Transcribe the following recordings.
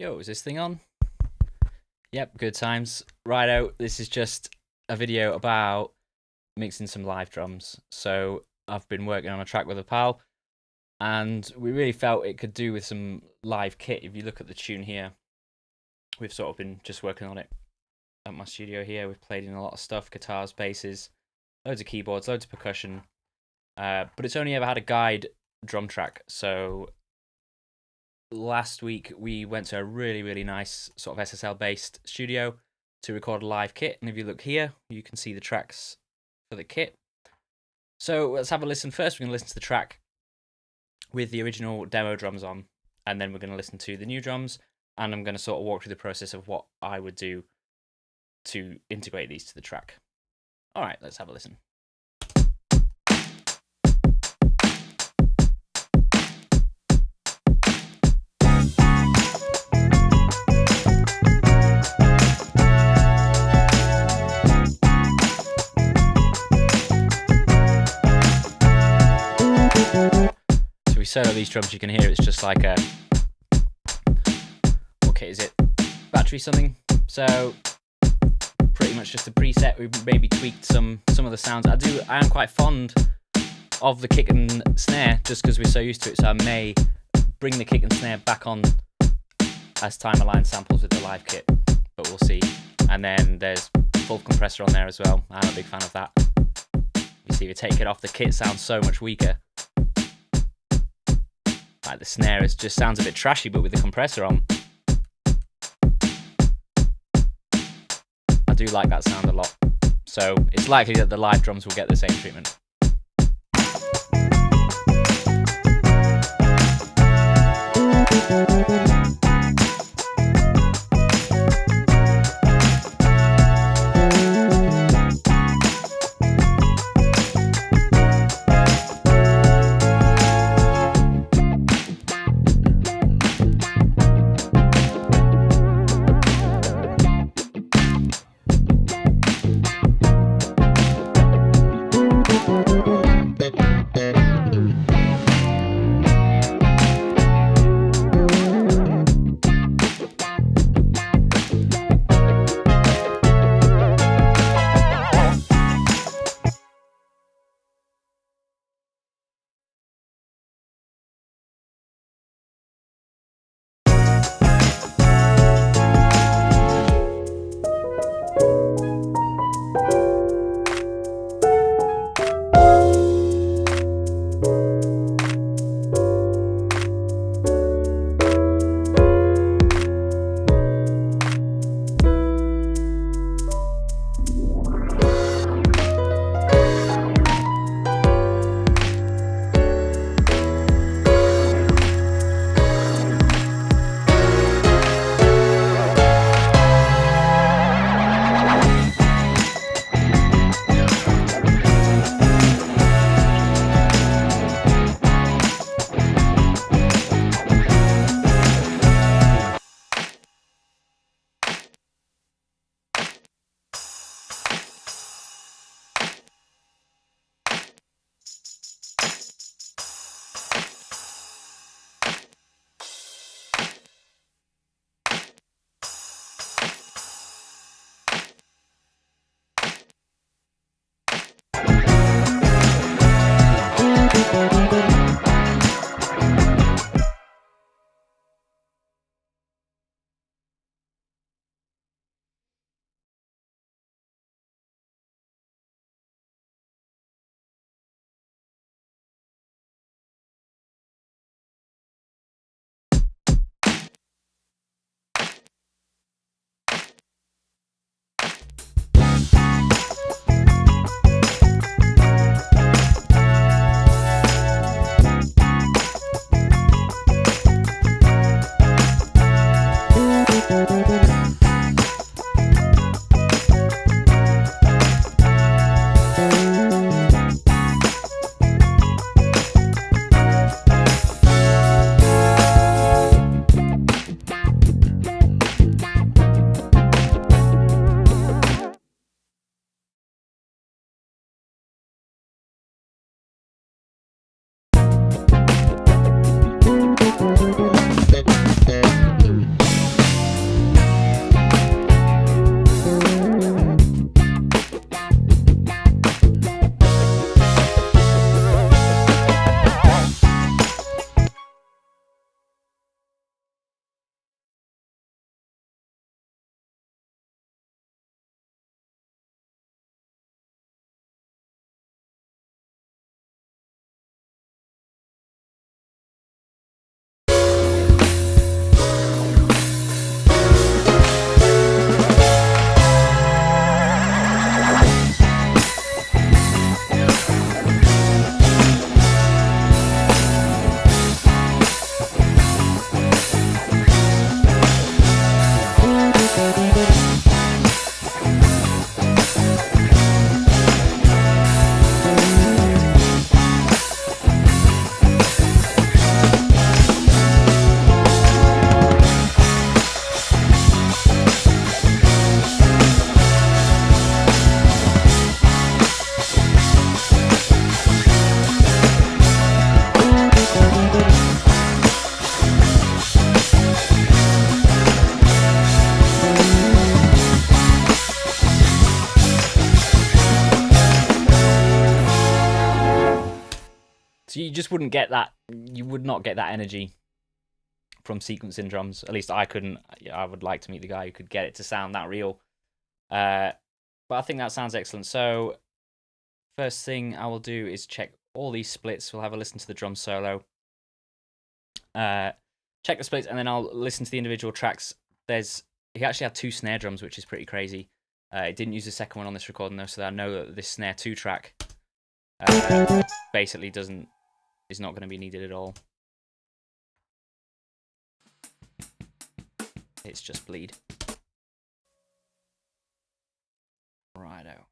Yo, is this thing on? Yep, good times. Righto, this is just a video about mixing some live drums. So I've been working on a track with a pal, and we really felt it could do with some live kit. If you look at the tune here, we've sort of been just working on it at my studio here. We've played in a lot of stuff, guitars, basses, loads of keyboards, loads of percussion. But it's only ever had a guide drum track. So last week we went to a really nice sort of SSL-based studio to record a live kit, and if you look here you can see the tracks for the kit. So let's have a listen. First we're going to listen to the track with the original demo drums on, and then we're going to listen to the new drums, and I'm going to sort of walk through the process of what I would do to integrate these to the track. Alright, let's have a listen. So we solo these drums, you can hear it's just like a, what kit is it? Battery something. So pretty much just a preset. We maybe tweaked some of the sounds. I am quite fond of the kick and snare just because we're so used to it. So I may bring the kick and snare back on as time-aligned samples with the live kit, but we'll see. And then there's full compressor on there as well. I'm a big fan of that. You see, if you take it off, the kit sounds so much weaker. Like the snare just sounds a bit trashy, but with the compressor on, I do like that sound a lot. So it's likely that the live drums will get the same treatment. just wouldn't get that. You would not get that energy from sequencing drums. At least I couldn't. I would like to meet the guy who could get it to sound that real. But I think that sounds excellent. So first thing I will do is check all these splits. We'll have a listen to the drum solo. Check the splits, and then I'll listen to the individual tracks. He actually had 2 snare drums, which is pretty crazy. It didn't use the second one on this recording though, so I know that this snare 2 track basically is not going to be needed at all. It's just bleed. Righto.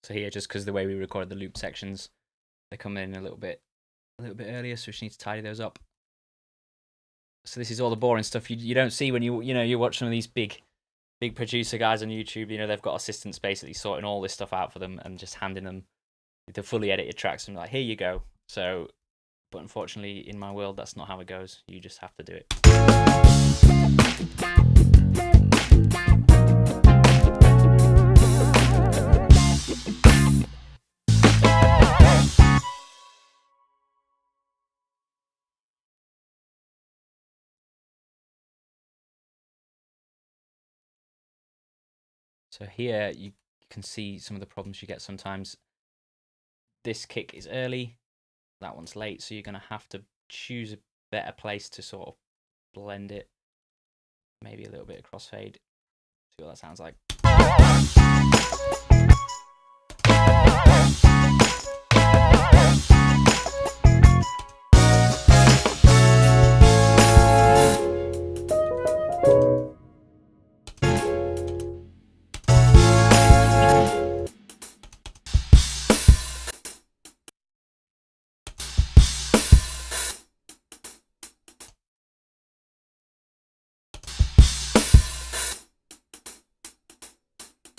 So here, just because the way we recorded the loop sections, they come in a little bit earlier, so we just need to tidy those up. So this is all the boring stuff you don't see when you watch some of these big producer guys on YouTube. You know, they've got assistants basically sorting all this stuff out for them and just handing them the fully edited tracks and like, here you go. So, but unfortunately, in my world, that's not how it goes. You just have to do it. So here you can see some of the problems you get sometimes. This kick is early, that one's late, so you're going to have to choose a better place to sort of blend it. Maybe a little bit of crossfade. See what that sounds like.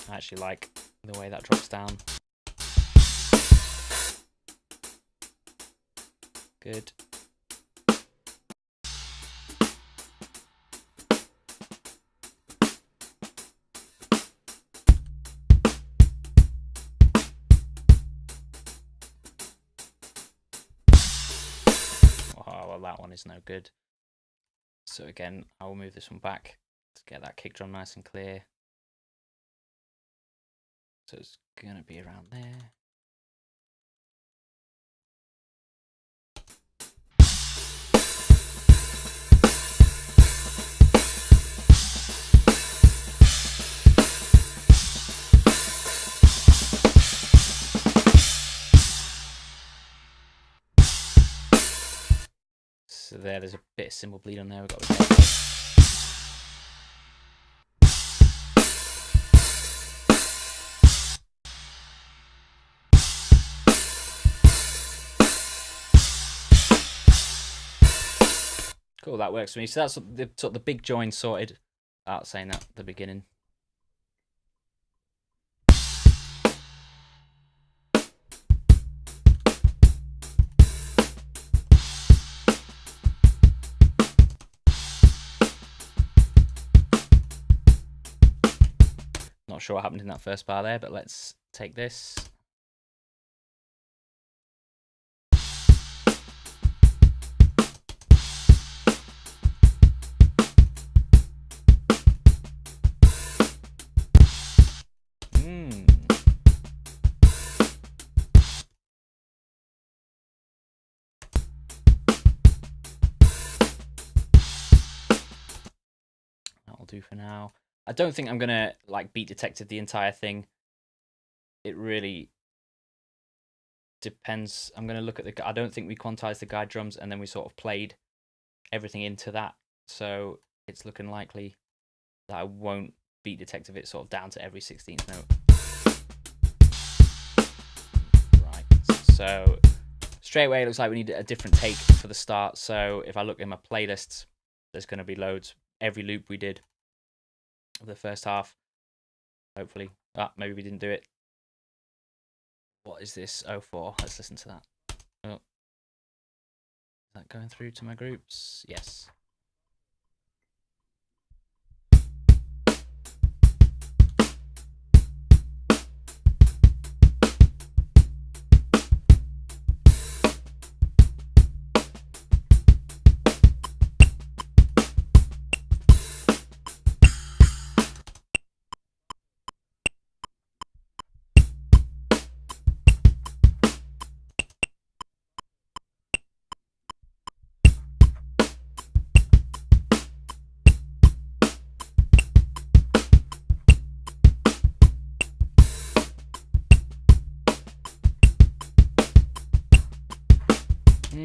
I actually like the way that drops down. Good. Oh, well, that one is no good. So again, I will move this one back to get that kick drum nice and clear. So it's going to be around there. So there's a bit of cymbal bleed on there. We've got to replace that. Cool, that works for me. So that's the sort of the big join sorted. Without saying that at the beginning. Not sure what happened in that first bar there, but let's take this. That'll do for now. I don't think I'm gonna like beat detected the entire thing. It really depends. I'm gonna look at the. I don't think we quantized the guide drums and then we sort of played everything into that. So it's looking likely that I won't beat detective it sort of down to every 16th note. Right. So straight away it looks like we need a different take for the start. So if I look in my playlists, there's going to be loads. Every loop we did of the first half. Hopefully. Maybe we didn't do it. What is this? 04. Let's listen to that. Oh. Is that going through to my groups? Yes.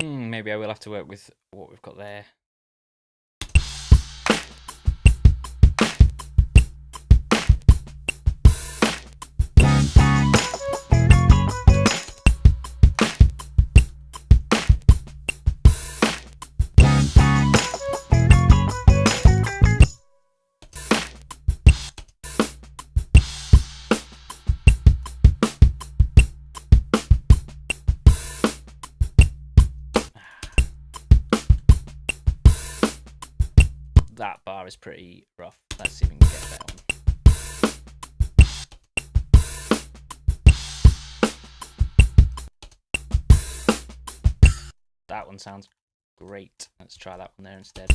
Maybe I will have to work with what we've got there. That bar is pretty rough. Let's see if we can get that one. That one sounds great. Let's try that one there instead.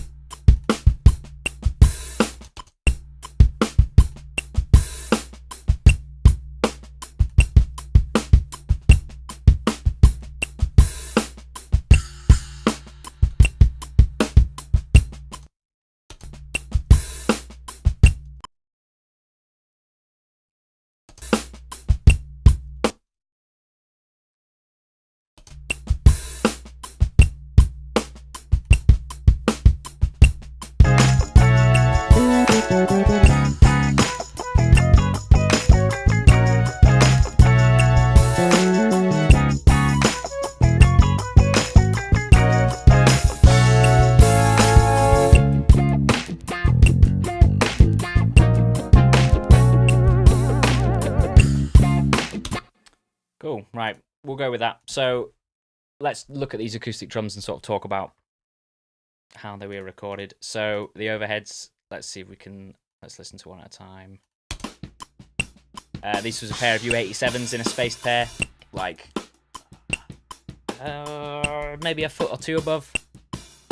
Cool, right, we'll go with that. So let's look at these acoustic drums and sort of talk about how they were recorded. So the overheads, let's see if we can, let's listen to one at a time. This was a pair of U87s in a spaced pair, like maybe a foot or two above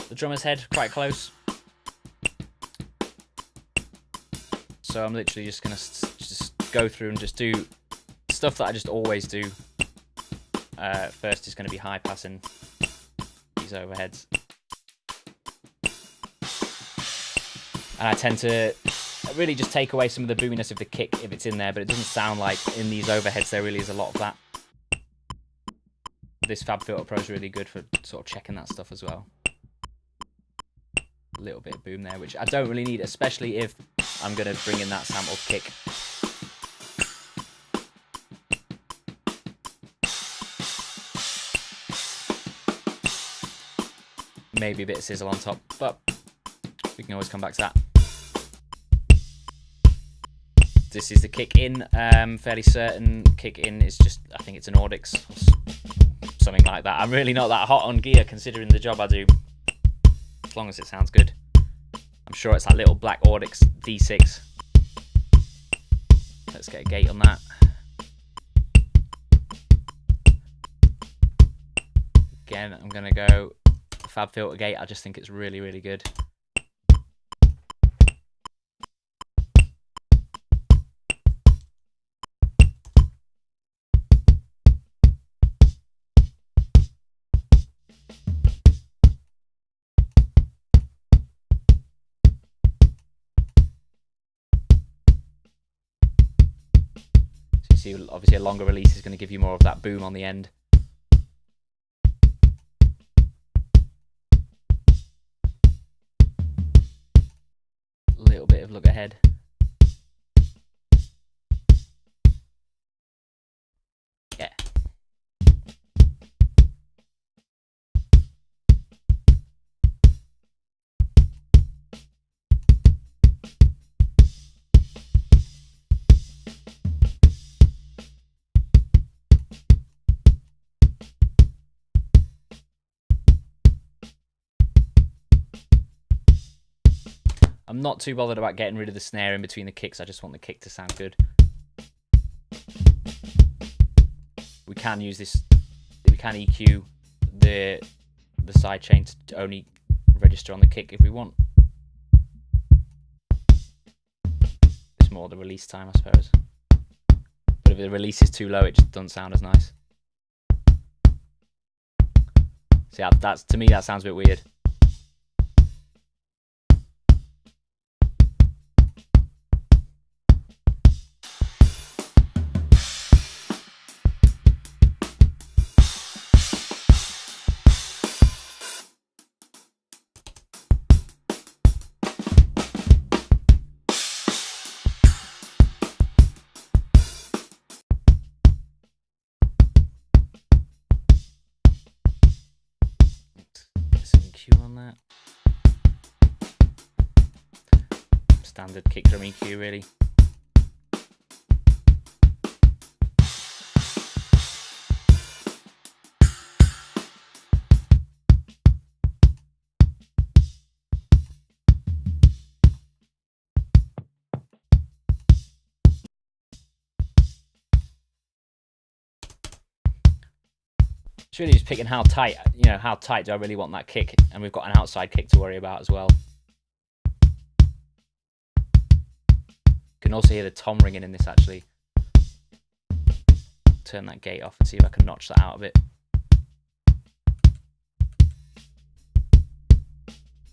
the drummer's head, quite close. So I'm literally just gonna just go through and just do stuff that I just always do. First is going to be high passing these overheads, and I tend to really just take away some of the boominess of the kick if it's in there, but it doesn't sound like in these overheads there really is a lot of that. This FabFilter Pro is really good for sort of checking that stuff as well. A little bit of boom there, which I don't really need, especially if I'm going to bring in that sampled kick. Maybe a bit of sizzle on top, but we can always come back to that. This is the kick in, fairly certain kick in is just, I think it's an Audix or something like that. I'm really not that hot on gear considering the job I do, as long as it sounds good. I'm sure it's that little black Audix D6. Let's get a gate on that. Again, I'm going to go FabFilter gate. I just think it's really, really good. Obviously, a longer release is going to give you more of that boom on the end. A little bit of look ahead. Yeah. I'm not too bothered about getting rid of the snare in between the kicks. I just want the kick to sound good. We can use this. We can EQ the sidechain to only register on the kick if we want. It's more the release time, I suppose. But if the release is too low, it just doesn't sound as nice. See, to me that sounds a bit weird. EQ on that. Standard kick drum EQ, really. It's really just picking how tight, how tight do I really want that kick, and we've got an outside kick to worry about as well. You can also hear the tom ringing in this actually. Turn that gate off and see if I can notch that out a bit.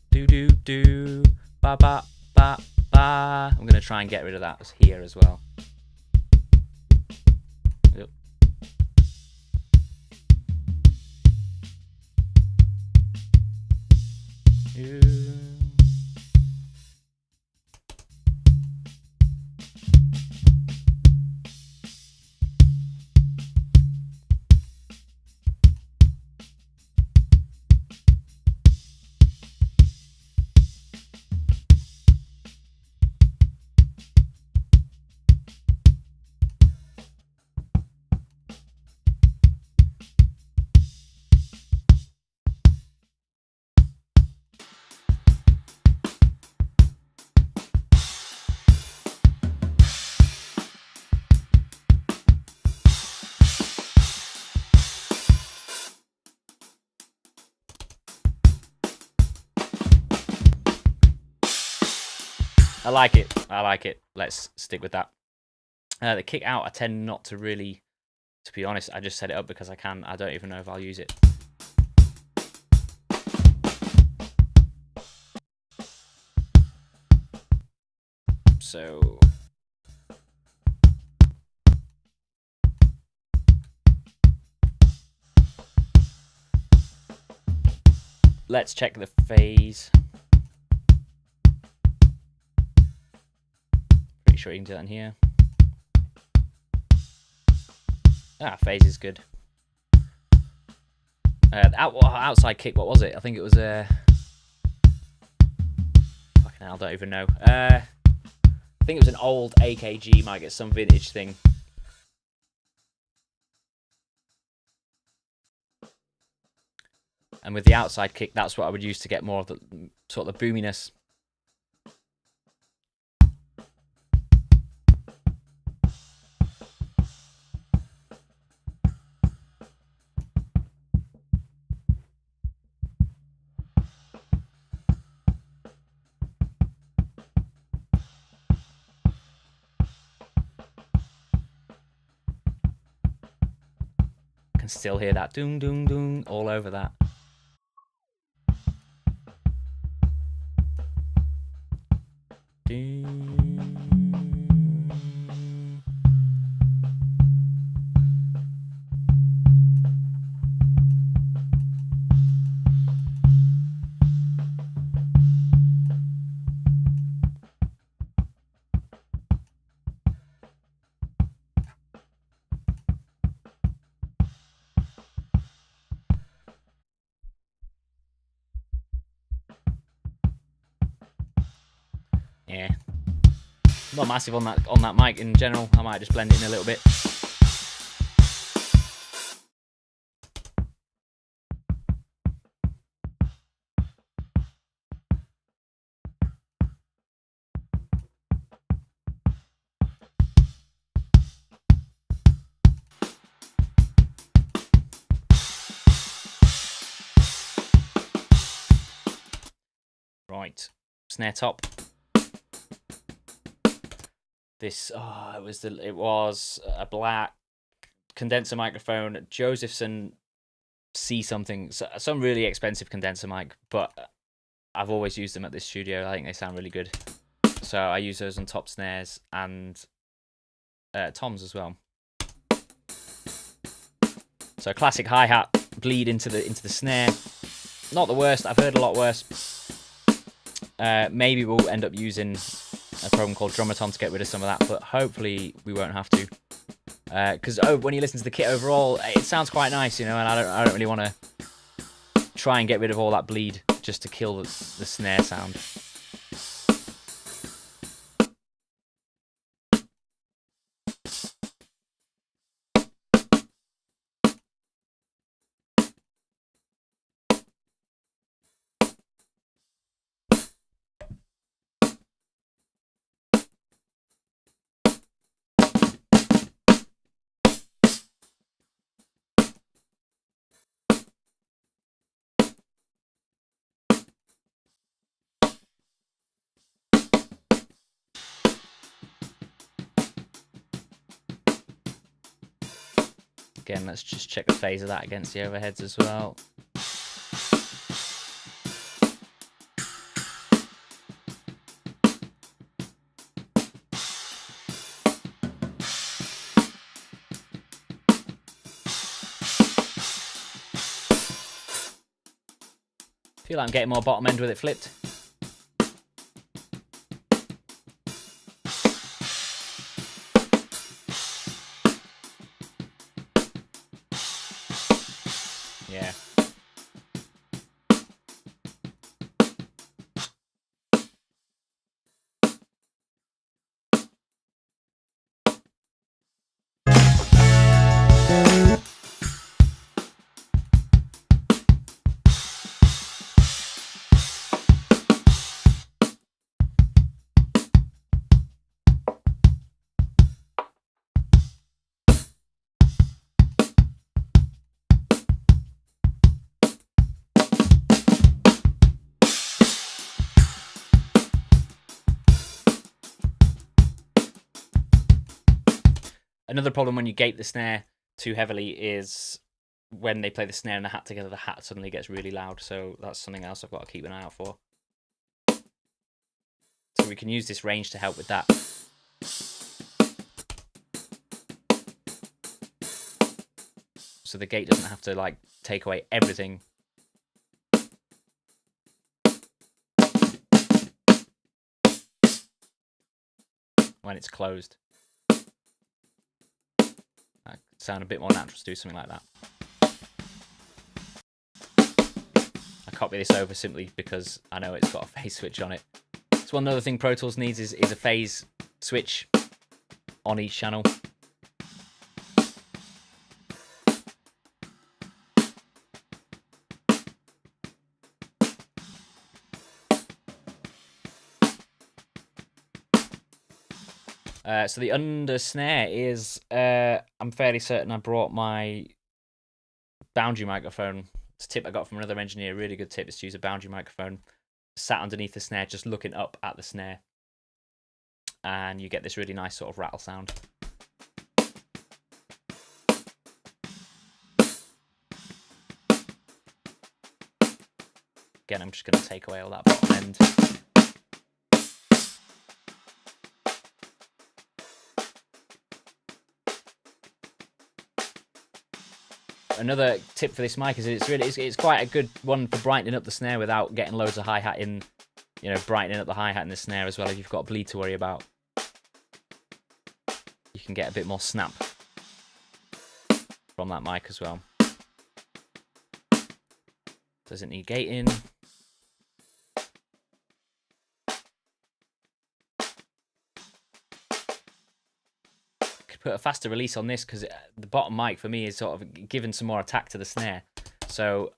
Do do do, ba ba ba ba. I'm gonna try and get rid of that here as well. Yep. I like it. I like it. Let's stick with that. The kick out, I tend not to really, to be honest, I just set it up because I can. I don't even know if I'll use it. So let's check the phase. Pretty sure you can do that in here. Phase is good. Outside kick, what was it? I think it was fucking hell, I don't even know. I think it was an old AKG, might get some vintage thing. And with the outside kick, that's what I would use to get more of the sort of the boominess. Can still hear that doom doom doom all over that. Yeah. Not massive on that mic in general. I might just blend it in a little bit. Right, snare top. This it was a black condenser microphone, Josephson C something, some really expensive condenser mic, but I've always used them at this studio. I think they sound really good. So I use those on top snares and toms as well. So classic hi-hat bleed into the snare. Not the worst. I've heard a lot worse. Maybe we'll end up using a program called Drumatom to get rid of some of that, but hopefully we won't have to. Because when you listen to the kit overall, it sounds quite nice, you know, and I don't really want to try and get rid of all that bleed just to kill the snare sound. Again, let's just check the phase of that against the overheads as well. Feel like I'm getting more bottom end with it flipped. Yeah. Another problem when you gate the snare too heavily is when they play the snare and the hat together, the hat suddenly gets really loud. So that's something else I've got to keep an eye out for. So we can use this range to help with that. So the gate doesn't have to like take away everything. When it's closed. That could sound a bit more natural to do something like that. I copy this over simply because I know it's got a phase switch on it. So one other thing Pro Tools needs is a phase switch on each channel. So the under snare is, I'm fairly certain I brought my boundary microphone. It's a tip I got from another engineer, really good tip is to use a boundary microphone. Sat underneath the snare, just looking up at the snare. And you get this really nice sort of rattle sound. Again, I'm just going to take away all that bottom end. Another tip for this mic is it's quite a good one for brightening up the snare without getting loads of hi-hat in, you know, brightening up the hi-hat in the snare as well. If you've got bleed to worry about, you can get a bit more snap from that mic as well. Doesn't need gating. put a faster release on this because the bottom mic for me is sort of giving some more attack to the snare. So,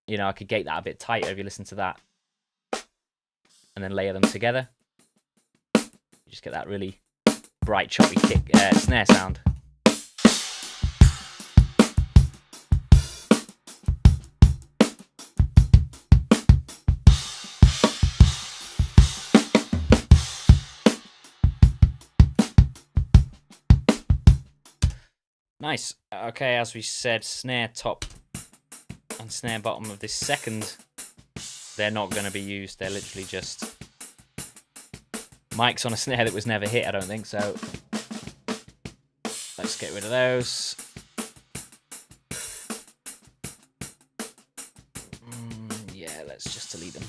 you know, I could gate that a bit tighter if you listen to that. And then layer them together. You just get that really bright, choppy kick snare sound. Nice. Okay, as we said, snare top and snare bottom of this second, they're not going to be used. They're literally just mics on a snare that was never hit, I don't think. So let's get rid of those. Yeah, let's just delete them.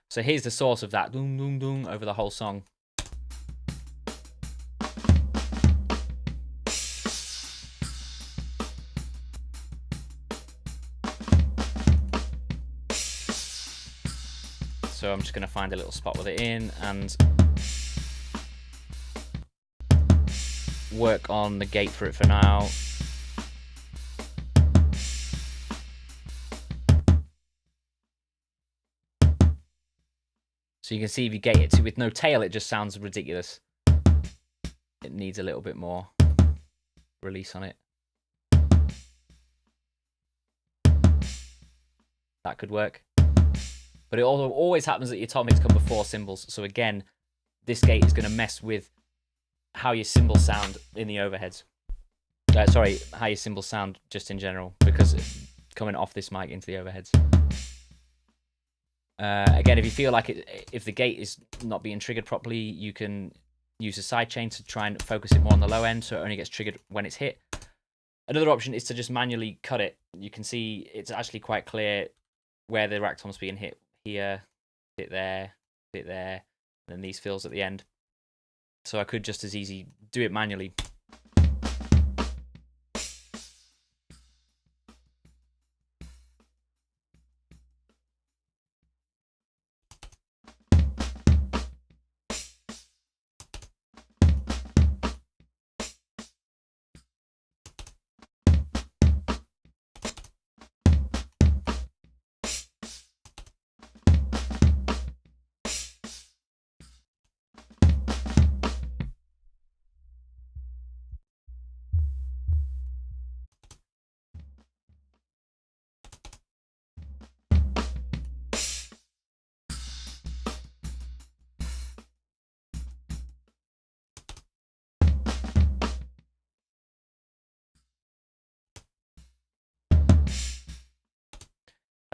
So here's the source of that doom doom doom over the whole song. So I'm just going to find a little spot with it in and work on the gate for it for now. So you can see if you gate it with no tail, it just sounds ridiculous. It needs a little bit more release on it. That could work. But it also always happens that your top mix come before cymbals. So again, this gate is going to mess with how your cymbals sound in the overheads. Sorry, how your cymbals sound just in general, because coming off this mic into the overheads. Again, if you feel like if the gate is not being triggered properly, you can use a sidechain to try and focus it more on the low end so it only gets triggered when it's hit. Another option is to just manually cut it. You can see it's actually quite clear where the rack tom's being hit. Here, bit there, and then these fills at the end. So I could just as easy do it manually.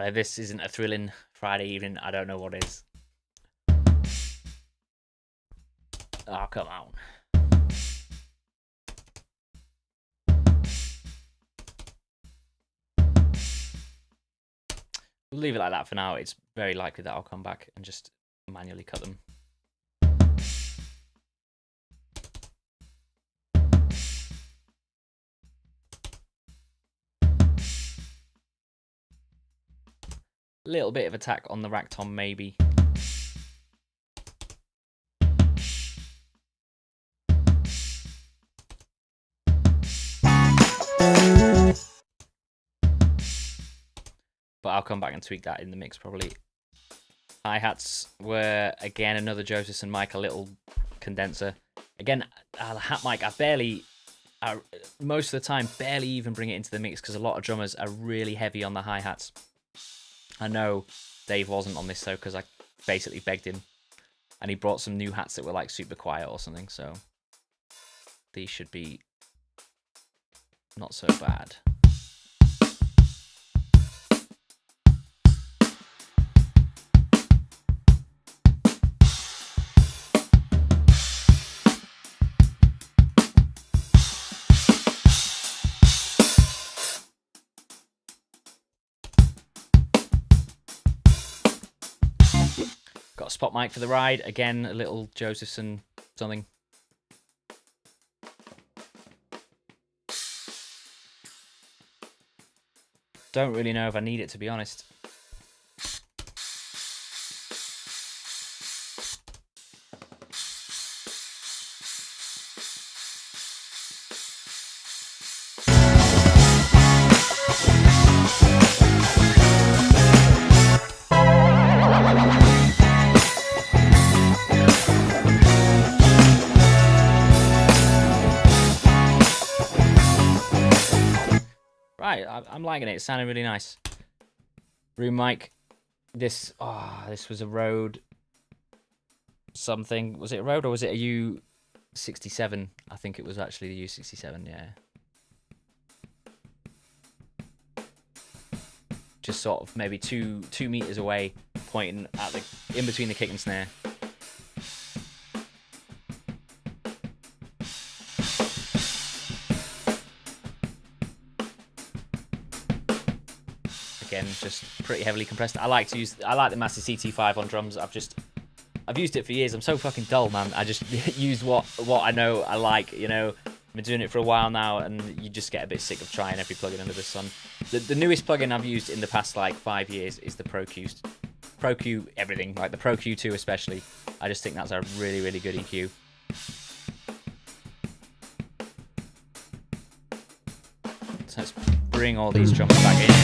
If this isn't a thrilling Friday evening, I don't know what is. Oh, come on. We'll leave it like that for now. It's very likely that I'll come back and just manually cut them. Little bit of attack on the rack tom, maybe. But I'll come back and tweak that in the mix probably. Hi-hats were, again, another Josephson mic, a little condenser. Again, the hat mic, most of the time, barely even bring it into the mix because a lot of drummers are really heavy on the hi-hats. I know Dave wasn't on this though because I basically begged him. And he brought some new hats that were like super quiet or something, so these should be not so bad. Got a spot mic for the ride. Again, a little Josephson something. don't really know if I need it, to be honest. Right, I'm liking it. It's sounding really nice. Room mic. This was a Rode something. Was it a Rode or was it a U67? I think it was actually the U67, yeah. Just sort of maybe two meters away, pointing at the in between the kick and snare. Again, just pretty heavily compressed. I like the Massey CT5 on drums. I've used it for years. I'm so fucking dull, man. I just use what I know I like, you know. I've been doing it for a while now, and you just get a bit sick of trying every plugin under the sun. The newest plugin I've used in the past like 5 years is the Pro Q everything, like the Pro Q2 especially. I just think that's a really, really good EQ. So let's bring all these drums back in.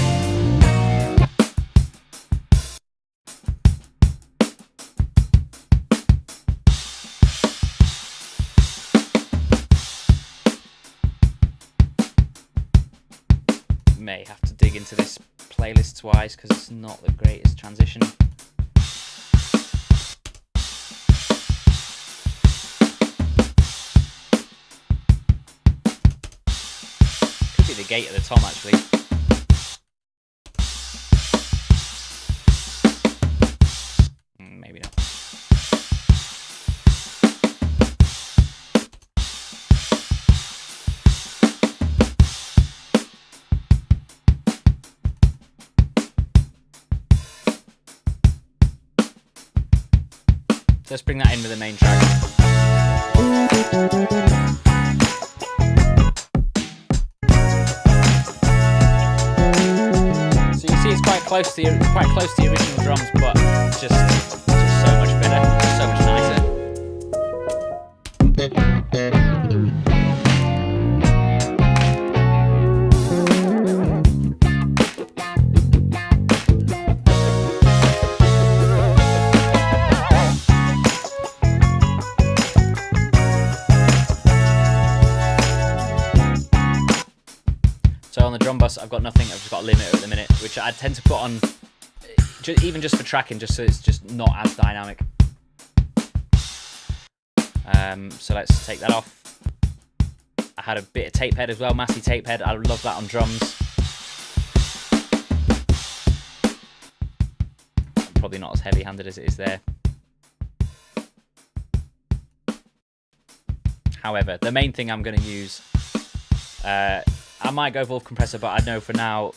May have to dig into this playlists wise because it's not the greatest transition. Could be the gate at the tom actually. Maybe not. Let's bring that in with the main track. So you see it's quite close to the original drums, but it's just so much better, so much nicer. So on the drum bus, I've got nothing. I've just got a limiter at the minute, which I tend to put on, even just for tracking, just so it's just not as dynamic. So let's take that off. I had a bit of tape head as well, Massey tape head. I love that on drums. Probably not as heavy-handed as it is there. However, the main thing I'm going to use, I might go Valve compressor, but I know for now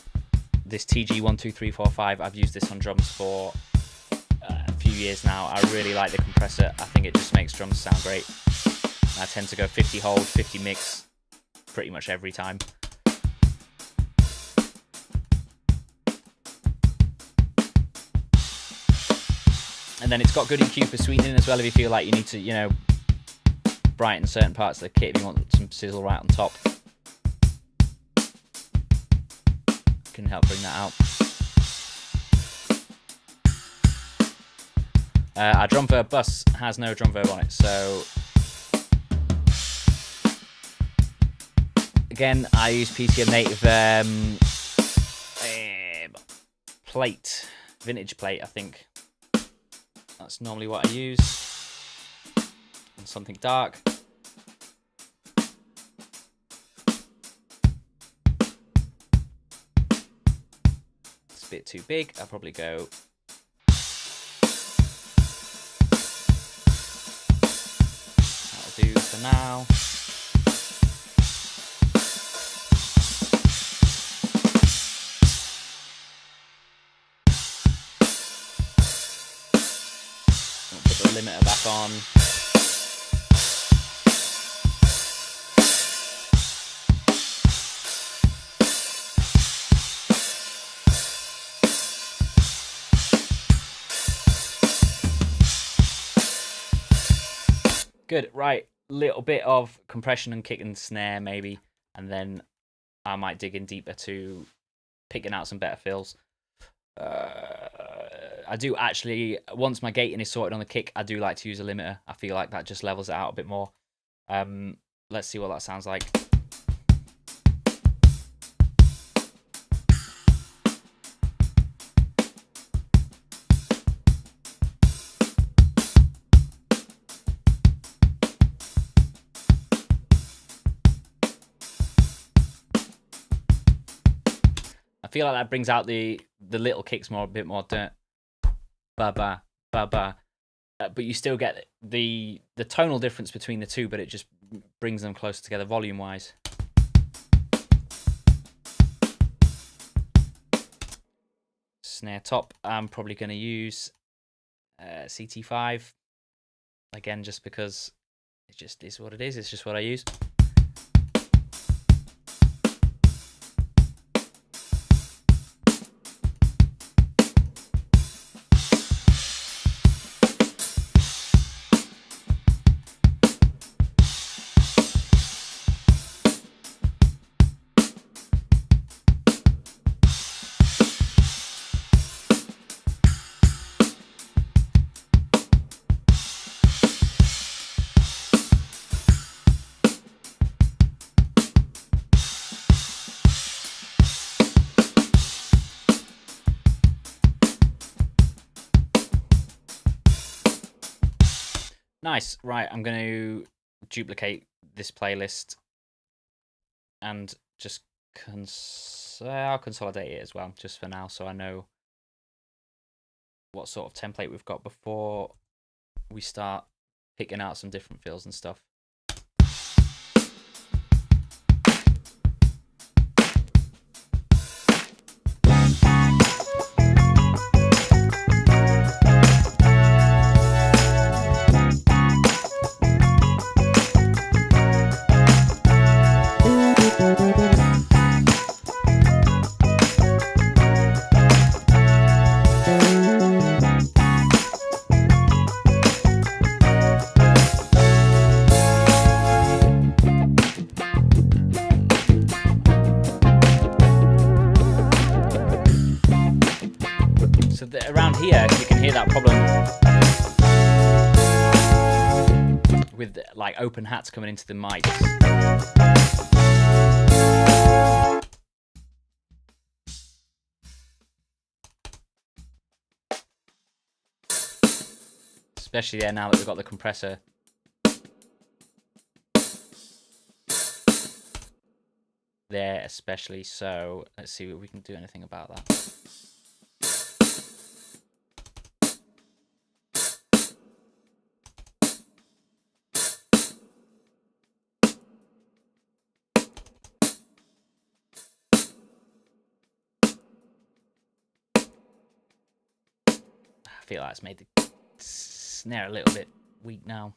this TG12345, I've used this on drums for a few years now. I really like the compressor. I think it just makes drums sound great. I tend to go 50 hold, 50 mix pretty much every time. And then it's got good EQ for sweetening as well if you feel like you need to, you know, brighten certain parts of the kit if you want some sizzle right on top. Can help bring that out. Our drum verb bus has no drum verb on it, so again I use PCM native plate, vintage plate. I think that's normally what I use, and something dark. A bit too big. I'll probably go that'll do for now. I'll put the limiter back on. Good, right. Little bit of compression and kick and snare maybe, and then I might dig in deeper to picking out some better fills. I do actually, once my gating is sorted on the kick, I do like to use a limiter. I feel like that just levels it out a bit more. Let's see what that sounds like. I feel like that brings out the little kicks more, a bit more. Ba ba ba ba. But you still get the tonal difference between the two, but it just brings them closer together volume wise. Snare top, I'm probably going to use CT5 again, just because it just is what it is. It's just what I use. Nice. Right, I'm going to duplicate this playlist and just I'll consolidate it as well, just for now, so I know what sort of template we've got before we start picking out some different fills and stuff. So around here, you can hear that problem with like open hats coming into the mics. Especially there now that we've got the compressor. There especially, so let's see if we can do anything about that. I feel like it's made the snare a little bit weak now.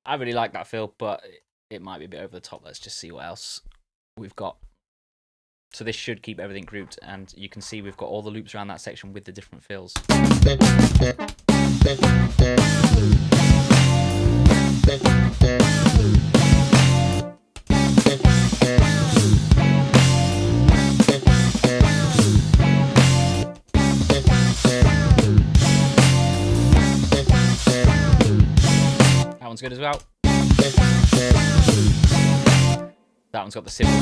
I really like that fill, but it might be a bit over the top. Let's just see what else we've got. So this should keep everything grouped, and you can see we've got all the loops around that section with the different fills. one's good as well. That one's got the cymbal,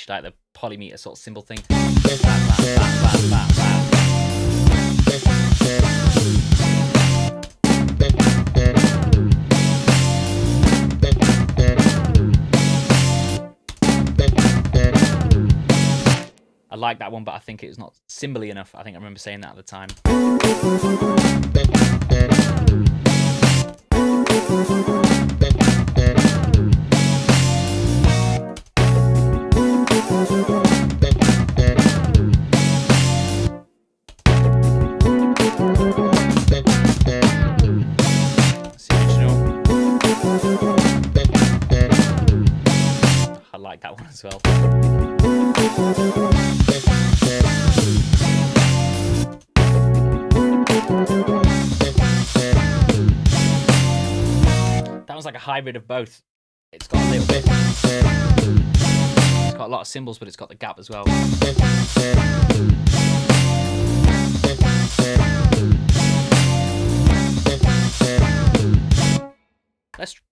like the polymeter sort of cymbal thing. I like that one, but I think it was not cymbally enough. I think I remember saying that at the time. That's the original. I like that one as well. That was like a hybrid of both. It's got a little bit. It's got a lot of cymbals, but it's got the gap as well.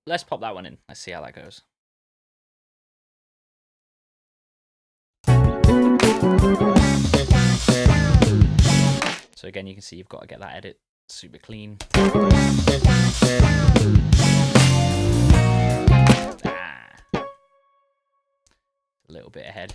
Let's pop that one in. Let's see how that goes. So again, you can see you've got to get that edit super clean. A little bit ahead.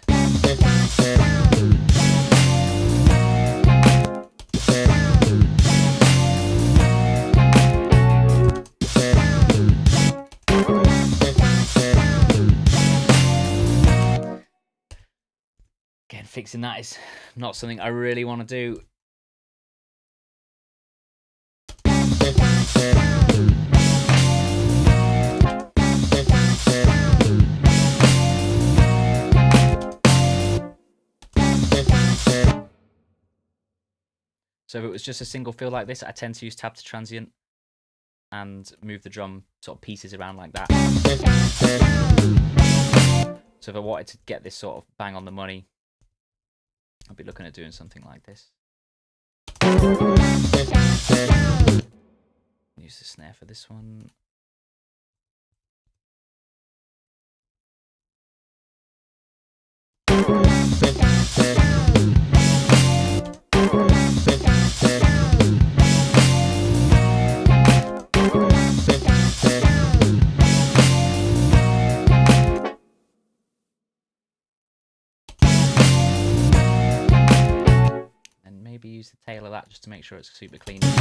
Again, fixing that is not something I really want to do. So if it was just a single fill like this, I tend to use tab to transient and move the drum sort of pieces around like that. So if I wanted to get this sort of bang on the money, I'd be looking at doing something like this. Use the snare for this one. And maybe use the tail of that just to make sure it's super clean. So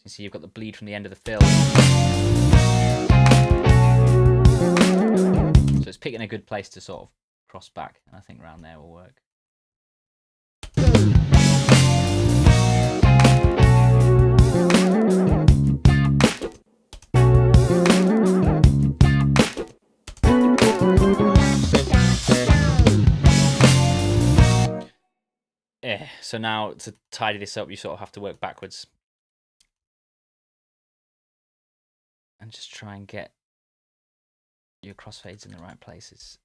you see you've got the bleed from the end of the fill. So it's picking a good place to sort of cross back, and I think around there will work. Yeah, so now to tidy this up, you sort of have to work backwards and just try and get your crossfades in the right places.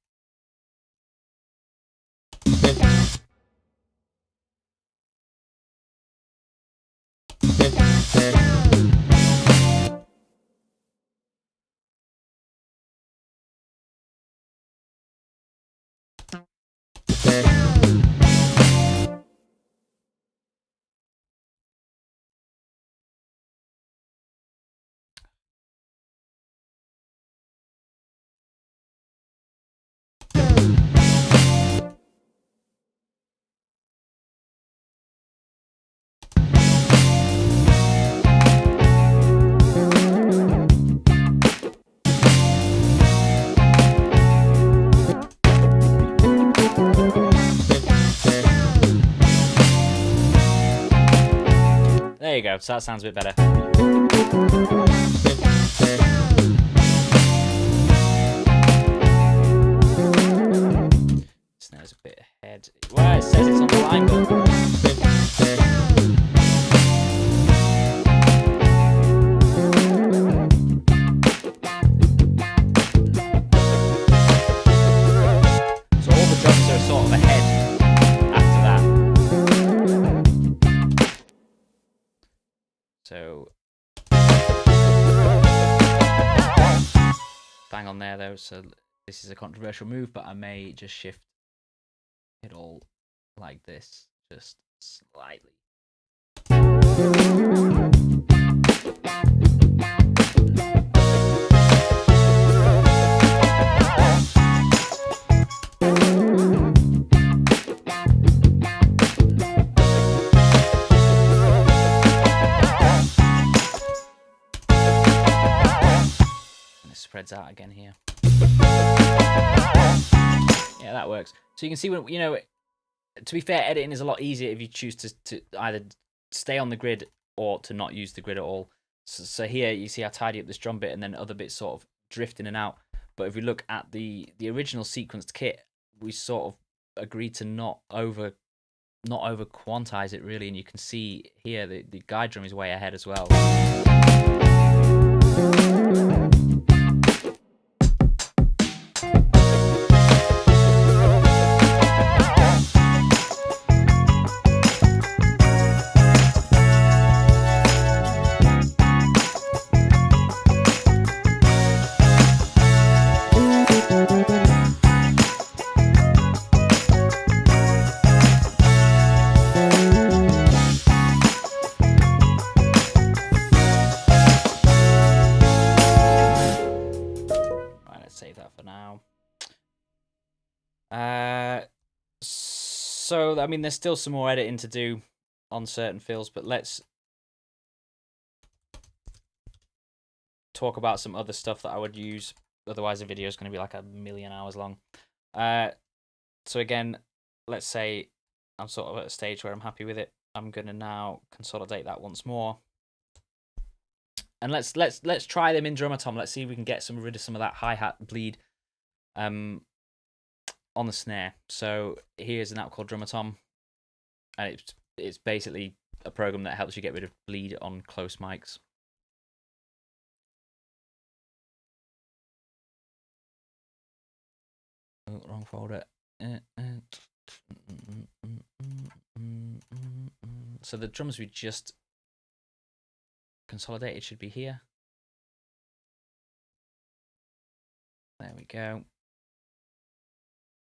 There you go, so that sounds a bit better. Snare's a bit ahead. Well, it says it's on the line, but... So all the drums are sort of ahead after that. So bang on there though. So this is a controversial move, but I may just shift it all like this, just slightly. Spreads out again here. Yeah, that works. So you can see when, you know, to be fair, editing is a lot easier if you choose to either stay on the grid or to not use the grid at all. So here you see I tidy up this drum bit and then other bits sort of drift in and out. But if we look at the original sequenced kit, we sort of agreed to not over quantize it really, and you can see here the guide drum is way ahead as well. Save that for now. So I mean, there's still some more editing to do on certain fills, but let's talk about some other stuff that I would use. Otherwise, the video is going to be like 1,000,000 hours long. So again, let's say I'm sort of at a stage where I'm happy with it. I'm going to now consolidate that once more. And let's try them in Drumatom. Let's see if we can get rid of some of that hi-hat bleed on the snare. So here's an app called Drumatom, and it's basically a program that helps you get rid of bleed on close mics. Oh, wrong folder. So the drums we just consolidated should be here. There we go.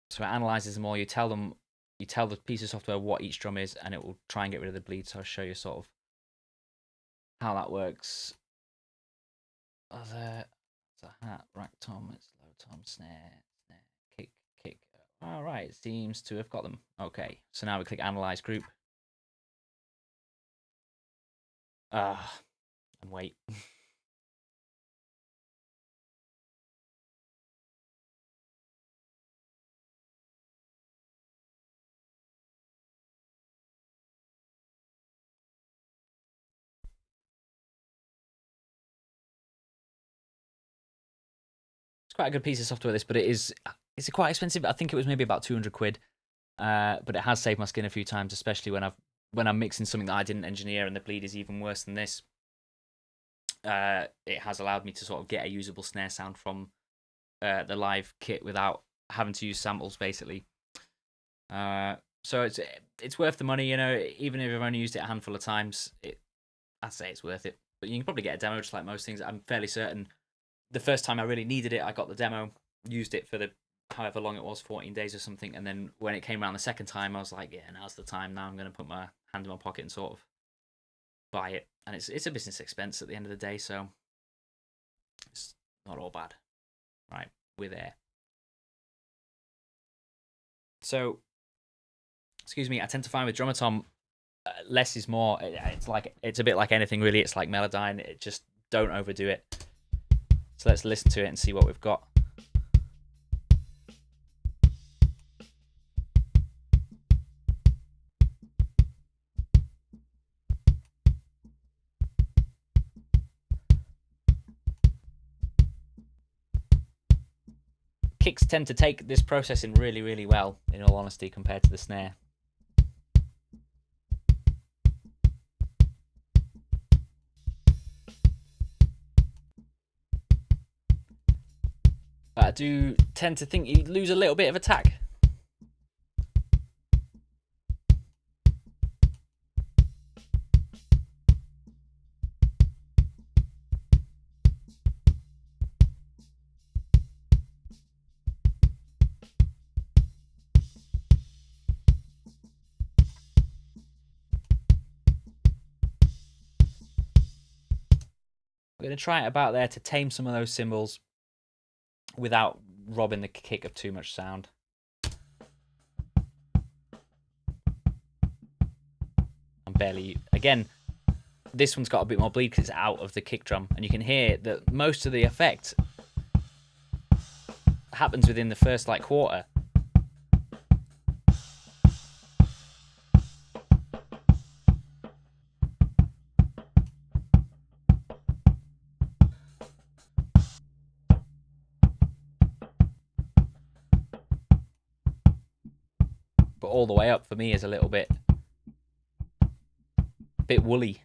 So it analyzes them all. You tell the piece of software what each drum is, and it will try and get rid of the bleed. So I'll show you sort of how that works. There's a hat, rack tom, it's low tom, snare, kick. All right, it seems to have got them. Okay, so now we click Analyze Group. And wait. It's quite a good piece of software, this, but it's quite expensive. I think it was maybe about 200 quid. But it has saved my skin a few times, especially when I'm mixing something that I didn't engineer and the bleed is even worse than this. It has allowed me to sort of get a usable snare sound from the live kit without having to use samples, basically. So it's worth the money, you know. Even if I've only used it a handful of times, I'd say it's worth it. But you can probably get a demo, just like most things. I'm fairly certain the first time I really needed it, I got the demo, used it for the however long it was, 14 days or something, and then when it came around the second time, I was like, yeah, now's the time. Now I'm going to put my hand in my pocket and sort of buy it. And it's a business expense at the end of the day, so it's not all bad. Right, we're there. So, excuse me, I tend to find with Drumatom, less is more. It's a bit like anything, really. It's like Melodyne. It just don't overdo it. So let's listen to it and see what we've got. Kicks tend to take this processing really, really well, in all honesty, compared to the snare. But I do tend to think you lose a little bit of attack. We're going to try it about there to tame some of those cymbals without robbing the kick of too much sound. I'm barely... Again, this one's got a bit more bleed because it's out of the kick drum. And you can hear that most of the effect happens within the first, like, quarter. But all the way up for me is a little bit woolly.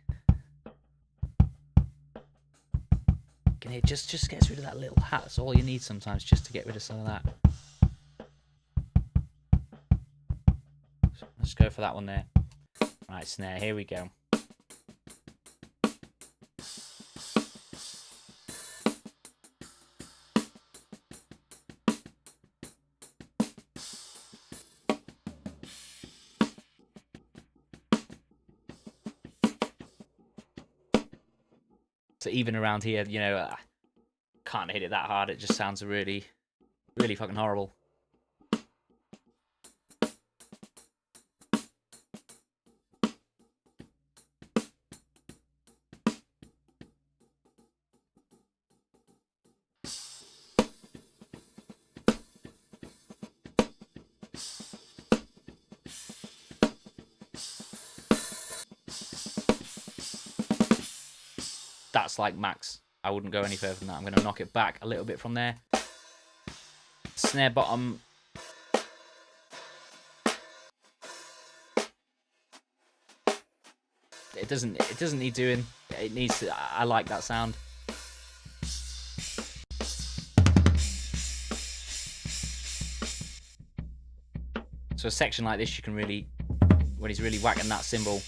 And it just gets rid of that little hat. That's all you need sometimes, just to get rid of some of that. So let's go for that one there. Right, snare, here we go. So even around here, you know, can't hit it that hard. It just sounds really, really fucking horrible. That's like max. I wouldn't go any further than that. I'm going to knock it back a little bit from there. Snare bottom. It doesn't need doing. It needs to, I like that sound. So a section like this, you can really, when he's really whacking that cymbal,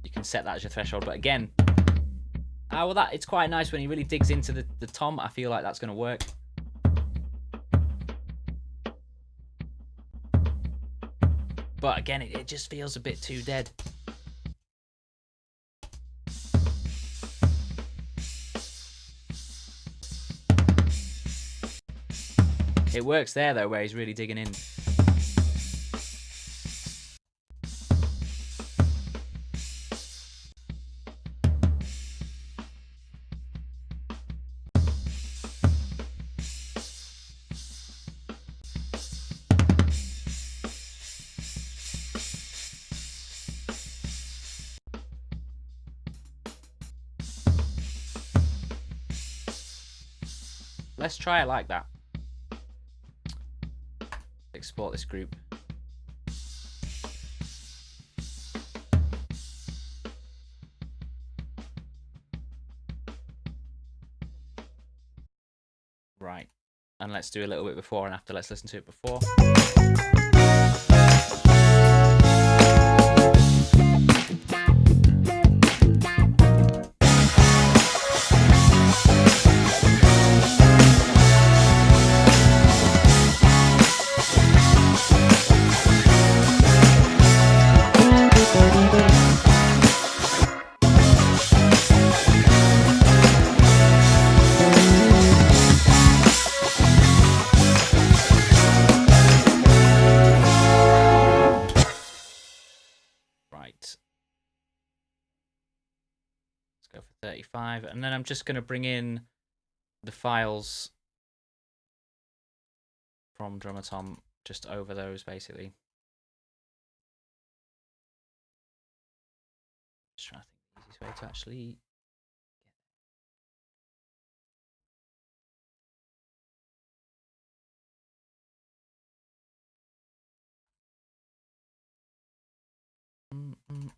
you can set that as your threshold. But again, well, that it's quite nice when he really digs into the tom. I feel like that's going to work. But again, it just feels a bit too dead. It works there though, where he's really digging in. Let's try it like that. Export this group. Right. And let's do a little bit before and after. Let's listen to it before. Right. Let's go for 35. And then I'm just going to bring in the files from Drumatom just over those, basically. Just trying to think of the easiest way to actually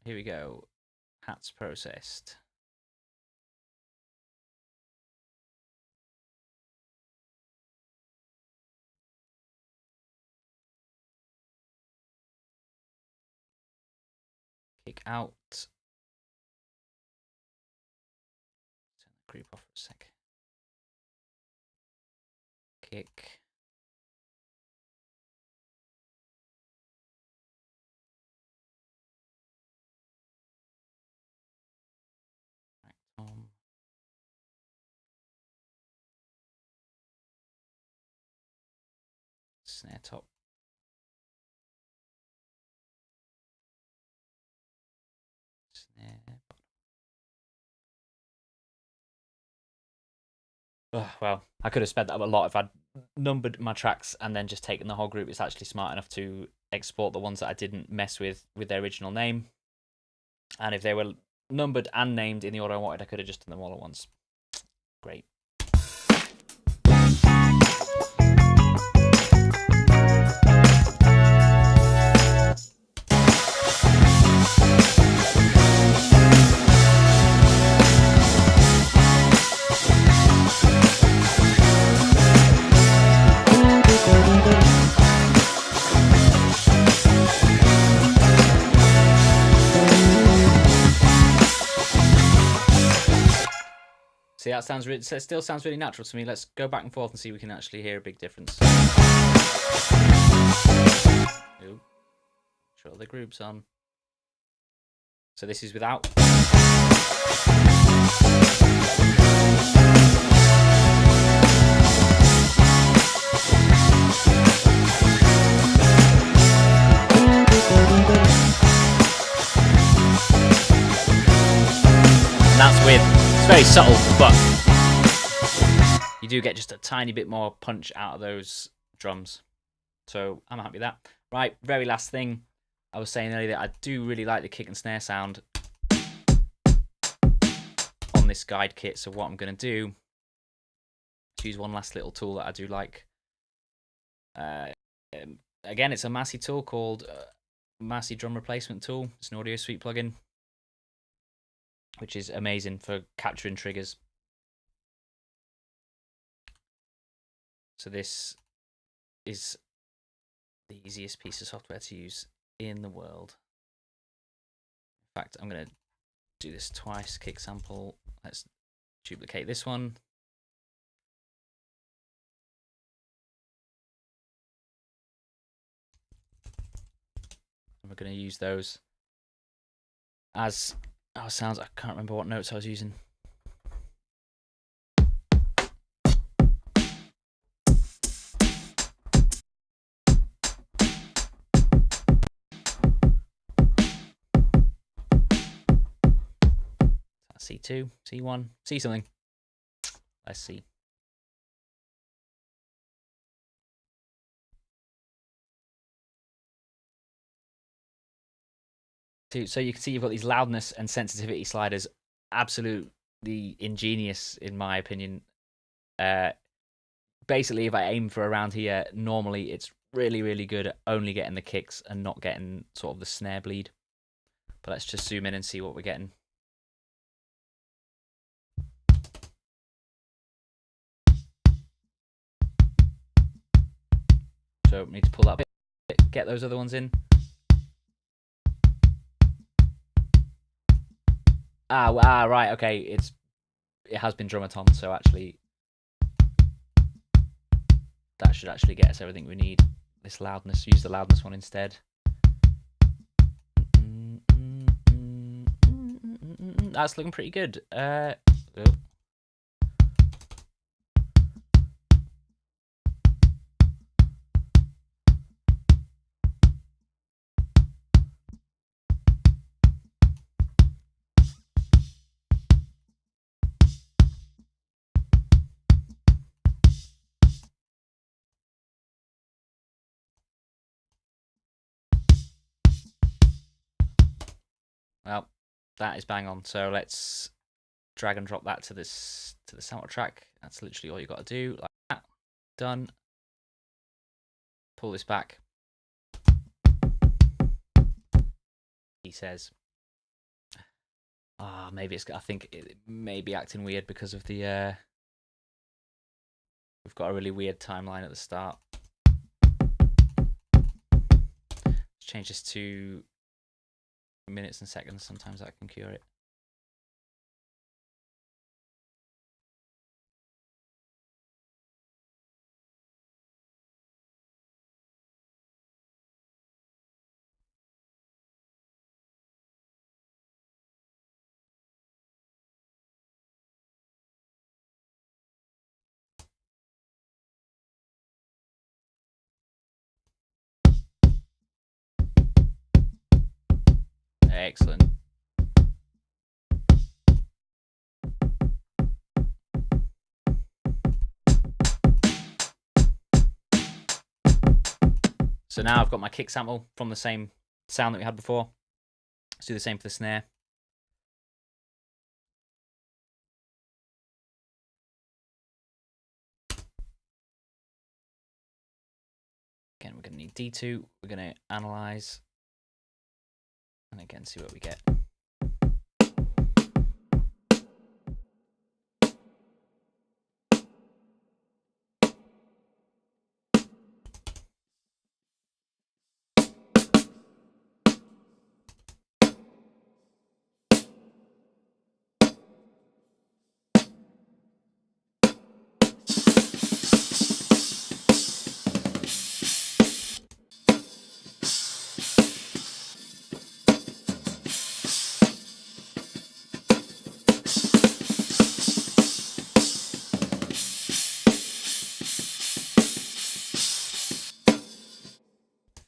here we go. Hats processed. Kick out. Turn the group off for a sec. Kick. snare top. Snare bottom. Oh, well, I could have sped that up a lot if I'd numbered my tracks and then just taken the whole group. It's actually smart enough to export the ones that I didn't mess with their original name. And if they were numbered and named in the order I wanted, I could have just done them all at once. Great. See, that sounds really, it still sounds really natural to me. Let's go back and forth and see if we can actually hear a big difference. Ooh. Sure, the groove's on. So this is without. And that's with. It's very subtle, but you do get just a tiny bit more punch out of those drums. So I'm happy with that. Right, very last thing. I was saying earlier that I do really like the kick and snare sound on this guide kit. So what I'm going to do is use one last little tool that I do like. Again, it's a Massey tool called Massey Drum Replacement Tool. It's an audio suite plugin, which is amazing for capturing triggers. So this is the easiest piece of software to use in the world. In fact, I'm going to do this twice. Kick sample. Let's duplicate this one. And we're going to use those as our sounds. I can't remember what notes I was using. C2, C1, C something. Let's see. So you can see you've got these loudness and sensitivity sliders. Absolutely ingenious, in my opinion. Basically, if I aim for around here, normally it's really, really good at only getting the kicks and not getting sort of the snare bleed. But let's just zoom in and see what we're getting. So we need to pull that bit, get those other ones in. Right, okay, it has been Drumatom, so actually that should actually get us everything we need. This loudness, use the loudness one instead. That's looking pretty good. Oh. Well, that is bang on. So let's drag and drop that to this the sample track. That's literally all you got to do. Like that. Done. Pull this back. He says, maybe it's. I think it may be acting weird because of the. We've got a really weird timeline at the start. Let's change this to minutes and seconds. Sometimes that can cure it. Excellent. So now I've got my kick sample from the same sound that we had before. Let's do the same for the snare. Again, we're going to need D2. We're going to analyze. And again, see what we get.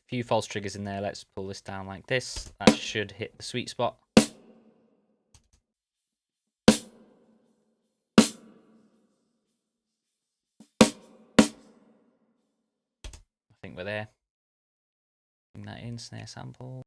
Few false triggers in there. Let's pull this down like this. That should hit the sweet spot. I think we're there. Bring that in, snare sample.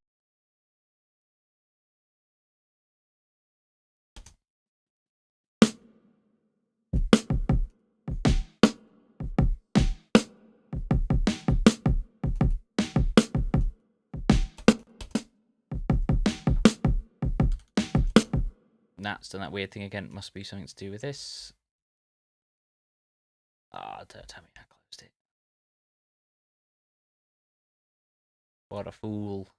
That's done that weird thing again. It must be something to do with this. Ah, oh, don't tell me I closed it. What a fool.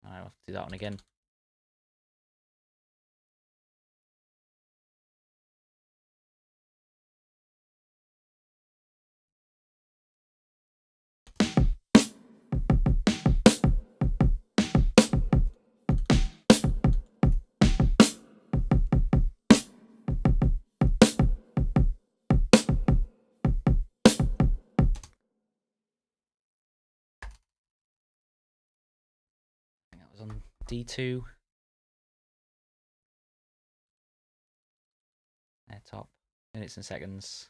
I'll have to do that one again. On D2, air top, minutes and seconds.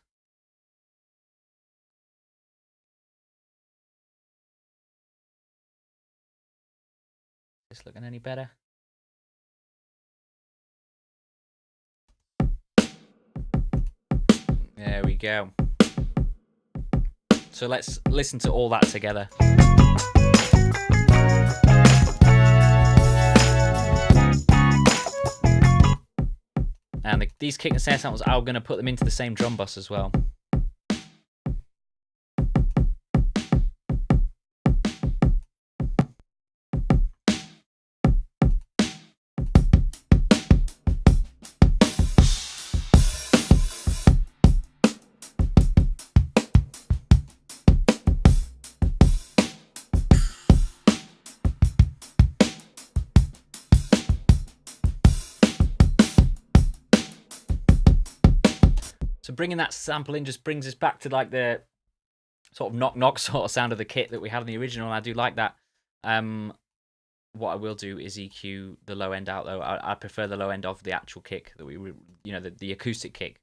Is this looking any better? There we go. So let's listen to all that together. And these kick and snare samples, I'm going to put them into the same drum bus as well. So bringing that sample in just brings us back to like the sort of knock-knock sort of sound of the kit that we had in the original, and I do like that. What I will do is EQ the low end out, though. I prefer the low end of the actual kick that we, you know, the acoustic kick.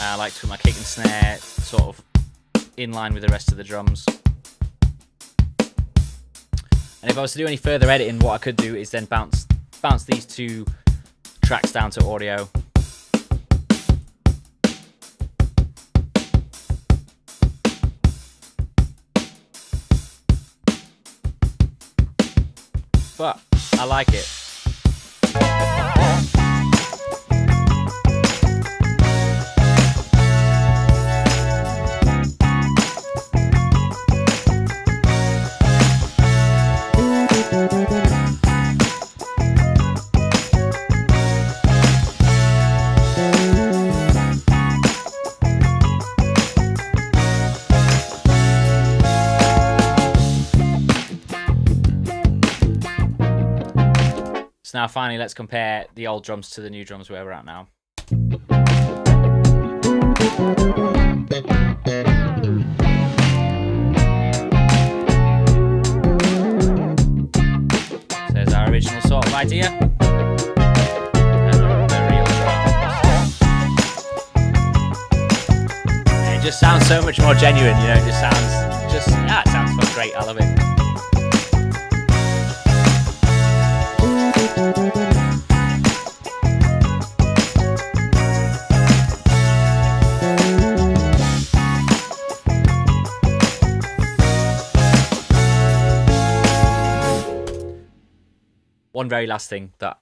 I like to put my kick and snare sort of in line with the rest of the drums. And if I was to do any further editing, what I could do is then bounce these two tracks down to audio. But I like it. So now finally let's compare the old drums to the new drums where we're at now. So there's our original sort of idea. It just sounds so much more genuine, you know, it sounds great, I love it. One very last thing that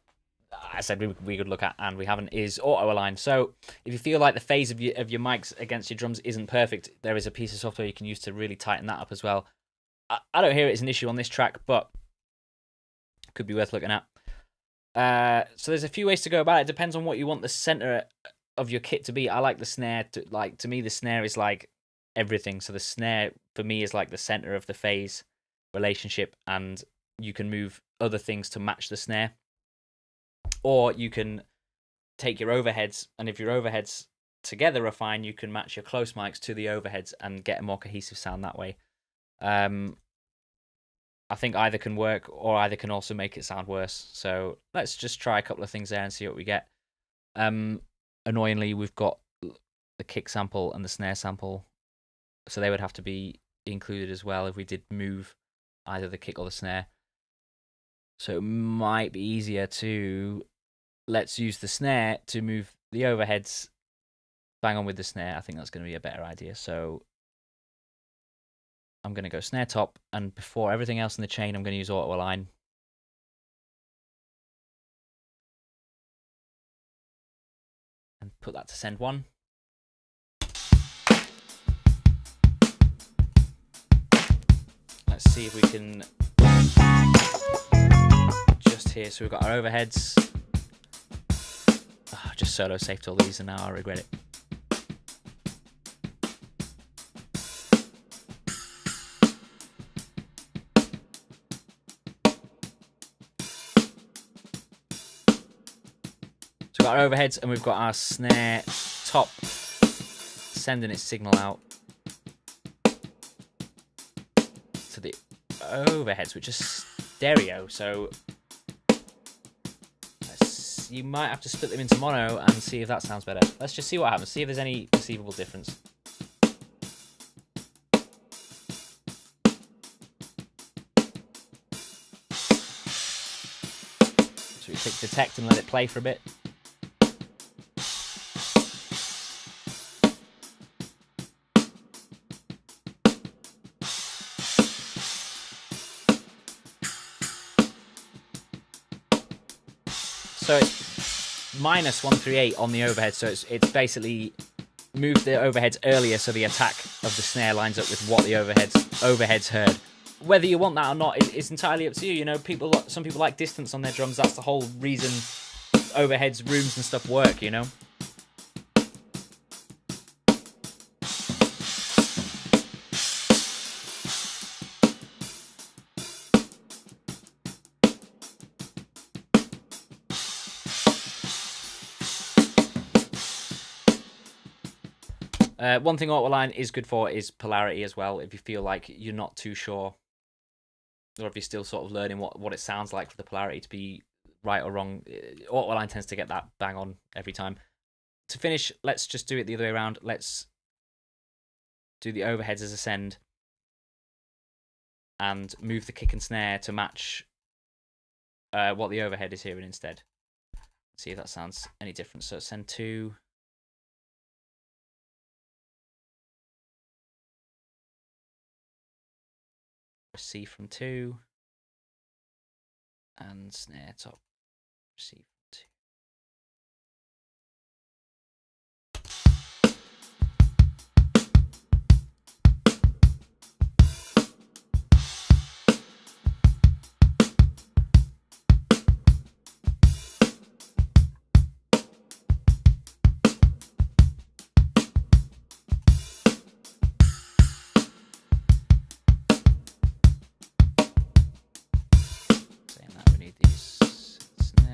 I said we could look at and we haven't is auto align. So if you feel like the phase of your mics against your drums isn't perfect, there is a piece of software you can use to really tighten that up as well. I don't hear it as an issue on this track, but it could be worth looking at. So there's a few ways to go about it. It depends on what you want the center of your kit to be. I like the snare to me the snare is like everything. So the snare for me is like the center of the phase relationship, and you can move other things to match the snare. Or you can take your overheads, and if your overheads together are fine, you can match your close mics to the overheads and get a more cohesive sound that way. I think either can work, or either can also make it sound worse. So let's just try a couple of things there and see what we get. Annoyingly, we've got the kick sample and the snare sample, so they would have to be included as well if we did move either the kick or the snare. So it might be easier to let's use the snare to move the overheads bang on with the snare. I think that's going to be a better idea. So I'm going to go snare top, and before everything else in the chain, I'm going to use auto align. And put that to send 1. Let's see if we can just here. So we've got our overheads. Oh, just solo saved all these and now I regret it. So we've got our overheads and we've got our snare top sending its signal out to the overheads, which is stereo. So you might have to split them into mono and see if that sounds better. Let's just see what happens, see if there's any perceivable difference. So we click detect and let it play for a bit. So it's -138 on the overhead, so it's basically moved the overheads earlier so the attack of the snare lines up with what the overheads heard. Whether you want that or not is entirely up to you. You know, some people like distance on their drums. That's the whole reason overheads, rooms and stuff work, you know. One thing auto align is good for is polarity as well. If you feel like you're not too sure, or if you're still sort of learning what it sounds like for the polarity to be right or wrong, auto align tends to get that bang on every time. To finish, let's just do it the other way around. Let's do the overheads as a send and move the kick and snare to match what the overhead is hearing instead. See if that sounds any different. So send 2. C from 2 and snare top C from 2. These snares.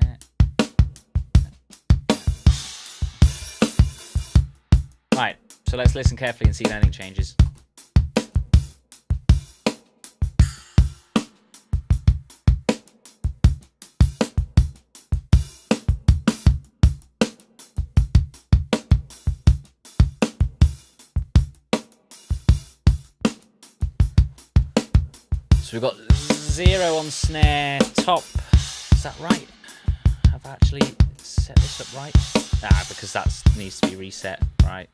So let's listen carefully and see if anything changes. So we've got 0 on snare, top. Is that right? Have I actually set this up right? Ah, because that needs to be reset, right?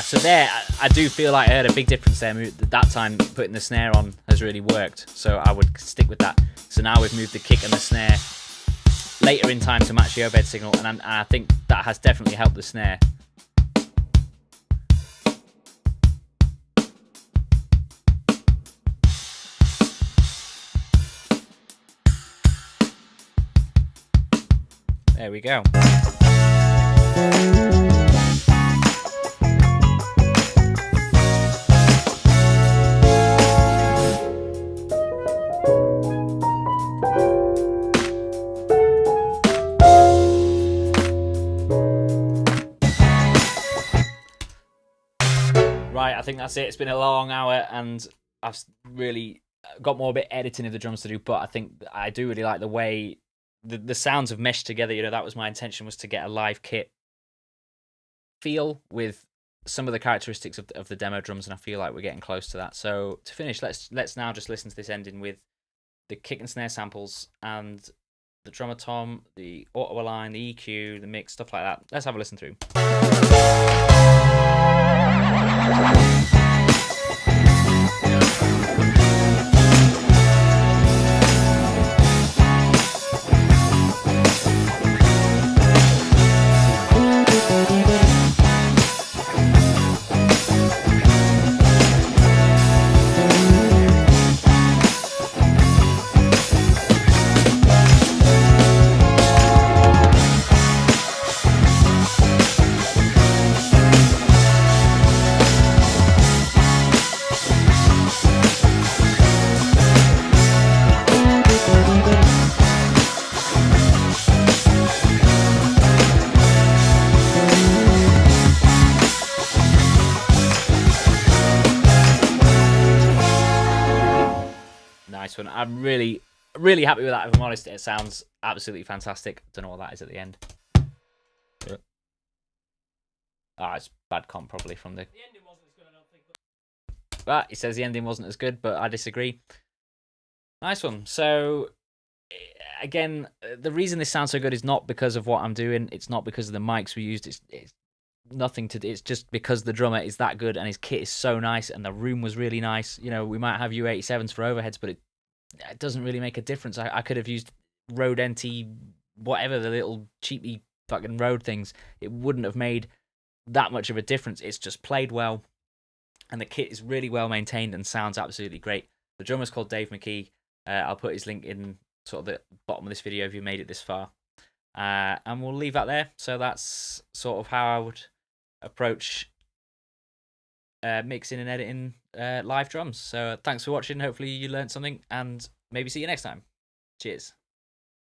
So there, I do feel like I heard a big difference there. That time putting the snare on has really worked, so I would stick with that. So now we've moved the kick and the snare later in time to match the overhead signal, and I think that has definitely helped the snare. There we go. Right, I think that's it. It's been a long hour, and I've really got more bit editing of the drums to do, but I think I do really like the way the sounds have meshed together. You know, that was my intention, was to get a live kit feel with some of the characteristics of the demo drums, and I feel like we're getting close to that. So to finish, let's now just listen to this ending with the kick and snare samples and the Drumatom, the auto align, the EQ, the mix, stuff like that. Let's have a listen through. Nice one. I'm really happy with that, if I'm honest. It sounds absolutely fantastic. Don't know what that is at the end. It's bad comp probably from the ending wasn't as good, I don't think. But he says the ending wasn't as good, but I disagree. Nice one. So again, the reason this sounds so good is not because of what I'm doing. It's not because of the mics we used. It's nothing to do. It's just because the drummer is that good and his kit is so nice and the room was really nice. You know, we might have U87s for overheads, but it doesn't really make a difference. I could have used Rode NT, whatever, the little cheapy fucking Rode things. It wouldn't have made that much of a difference. It's just played well, and the kit is really well maintained and sounds absolutely great. The drummer's called Dave McKeague. I'll put his link in sort of the bottom of this video if you made it this far. And we'll leave that there. So that's sort of how I would approach mixing and editing live drums. So thanks for watching. Hopefully you learned something, and maybe see you next time. Cheers.